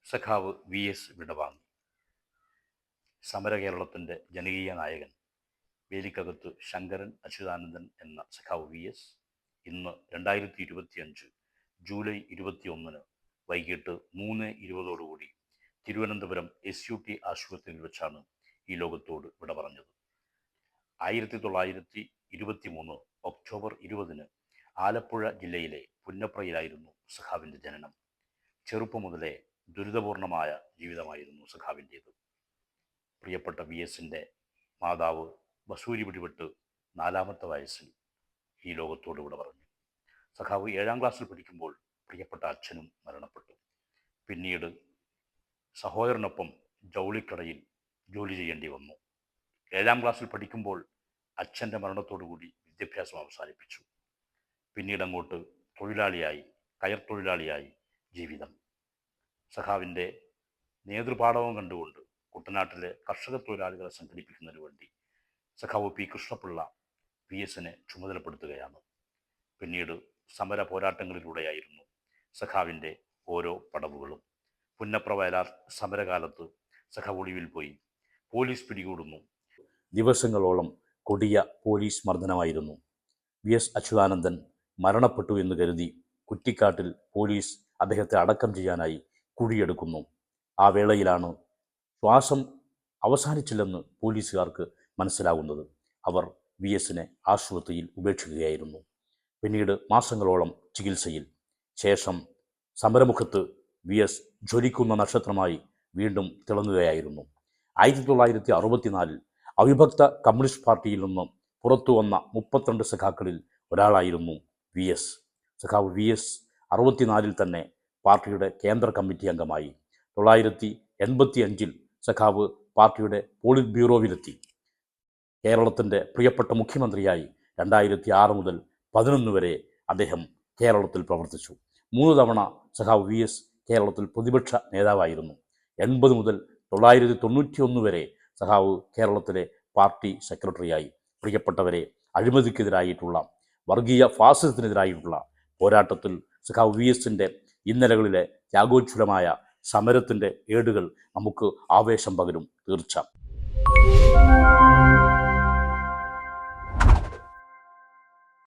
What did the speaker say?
സഖാവ് VS വിടവാങ്ങി. സമരകേരളത്തിൻ്റെ ജനകീയ നായകൻ വേലിക്കകത്ത് ശങ്കരൻ അച്യുതാനന്ദൻ എന്ന സഖാവ് VS ഇന്ന് 2025 ജൂലൈ 21 വൈകിട്ട് 3:20 തിരുവനന്തപുരം SUT ആശുപത്രിയിൽ വെച്ചാണ് ഈ ലോകത്തോട് വിട പറഞ്ഞത്. 1923 ഒക്ടോബർ 20 ആലപ്പുഴ ജില്ലയിലെ പുന്നപ്രയിലായിരുന്നു സഖാവിൻ്റെ ജനനം. ചെറുപ്പം മുതലേ ദുരിതപൂർണമായ ജീവിതമായിരുന്നു സഖാവിൻ്റേത്. പ്രിയപ്പെട്ട VSൻ്റെ മാതാവ് വസൂരി പിടിപെട്ട് 4ാമത്തെ വയസ്സിൽ ഈ ലോകത്തോട് വിട പറഞ്ഞു. സഖാവ് 7ാം ക്ലാസ്സിൽ പഠിക്കുമ്പോൾ പ്രിയപ്പെട്ട അച്ഛനും മരണപ്പെട്ടു. പിന്നീട് സഹോദരനൊപ്പം ജൗളിക്കടയിൽ ജോലി ചെയ്യേണ്ടി വന്നു. 7ാം ക്ലാസ്സിൽ പഠിക്കുമ്പോൾ അച്ഛൻ്റെ മരണത്തോടുകൂടി വിദ്യാഭ്യാസം അവസാനിപ്പിച്ചു. പിന്നീട് അങ്ങോട്ട് കയർ തൊഴിലാളിയായി ജീവിതം. സഖാവിൻ്റെ നേതൃപാടവം കണ്ടുകൊണ്ട് കുട്ടനാട്ടിലെ കർഷക തൊഴിലാളികളെ സംഘടിപ്പിക്കുന്നതിന് വേണ്ടി സഖാവ് P. കൃഷ്ണപിള്ള VSനെ ചുമതലപ്പെടുത്തുകയാണ്. പിന്നീട് സമര പോരാട്ടങ്ങളിലൂടെയായിരുന്നു സഖാവിൻ്റെ ഓരോ പടവുകളും. പുന്നപ്ര വയലാർ സമരകാലത്ത് സഖാവ് ഒളിവിൽ പോയി. പോലീസ് പിടികൂടുന്നു. ദിവസങ്ങളോളം കൊടിയ പോലീസ് മർദ്ദനമായിരുന്നു. VS അച്യുതാനന്ദൻ മരണപ്പെട്ടു എന്ന് കരുതി കുറ്റിക്കാട്ടിൽ പോലീസ് അദ്ദേഹത്തെ അടക്കം ചെയ്യാനായി കുഴിയെടുക്കുന്നു. ആ വേളയിലാണ് ശ്വാസം അവസാനിച്ചില്ലെന്ന് പോലീസുകാർക്ക് മനസ്സിലാകുന്നത്. അവർ VSനെ ആശുപത്രിയിൽ ഉപേക്ഷിക്കുകയായിരുന്നു. പിന്നീട് മാസങ്ങളോളം ചികിത്സയിൽ ശേഷം സമരമുഖത്ത് VS ജ്വലിക്കുന്ന നക്ഷത്രമായി വീണ്ടും തിളങ്ങുകയായിരുന്നു. 1964 അവിഭക്ത കമ്മ്യൂണിസ്റ്റ് പാർട്ടിയിൽ നിന്ന് പുറത്തു വന്ന 32 സഖാക്കളിൽ ഒരാളായിരുന്നു VS. സഖാവ് VS 64 തന്നെ പാർട്ടിയുടെ കേന്ദ്ര കമ്മിറ്റി അംഗമായി. 1985 സഖാവ് പാർട്ടിയുടെ പോളിറ്റ് ബ്യൂറോവിലെത്തി. കേരളത്തിൻ്റെ പ്രിയപ്പെട്ട മുഖ്യമന്ത്രിയായി 2006 മുതൽ 2011 വരെ അദ്ദേഹം കേരളത്തിൽ പ്രവർത്തിച്ചു. 3 തവണ സഖാവ് VS കേരളത്തിൽ പ്രതിപക്ഷ നേതാവായിരുന്നു. 80 മുതൽ 1991 വരെ സഖാവ് കേരളത്തിലെ പാർട്ടി സെക്രട്ടറിയായി. പ്രിയപ്പെട്ടവരെ, അഴിമതിക്കെതിരായിട്ടുള്ള വർഗീയ ഫാസിസത്തിനെതിരായിട്ടുള്ള പോരാട്ടത്തിൽ സഖാവ് VSൻ്റെ ഇന്നലകളിലെ ത്യാഗോജ്വലമായ സമരത്തിൻ്റെ ഏടുകൾ നമുക്ക് ആവേശം പകരും. തീർച്ച.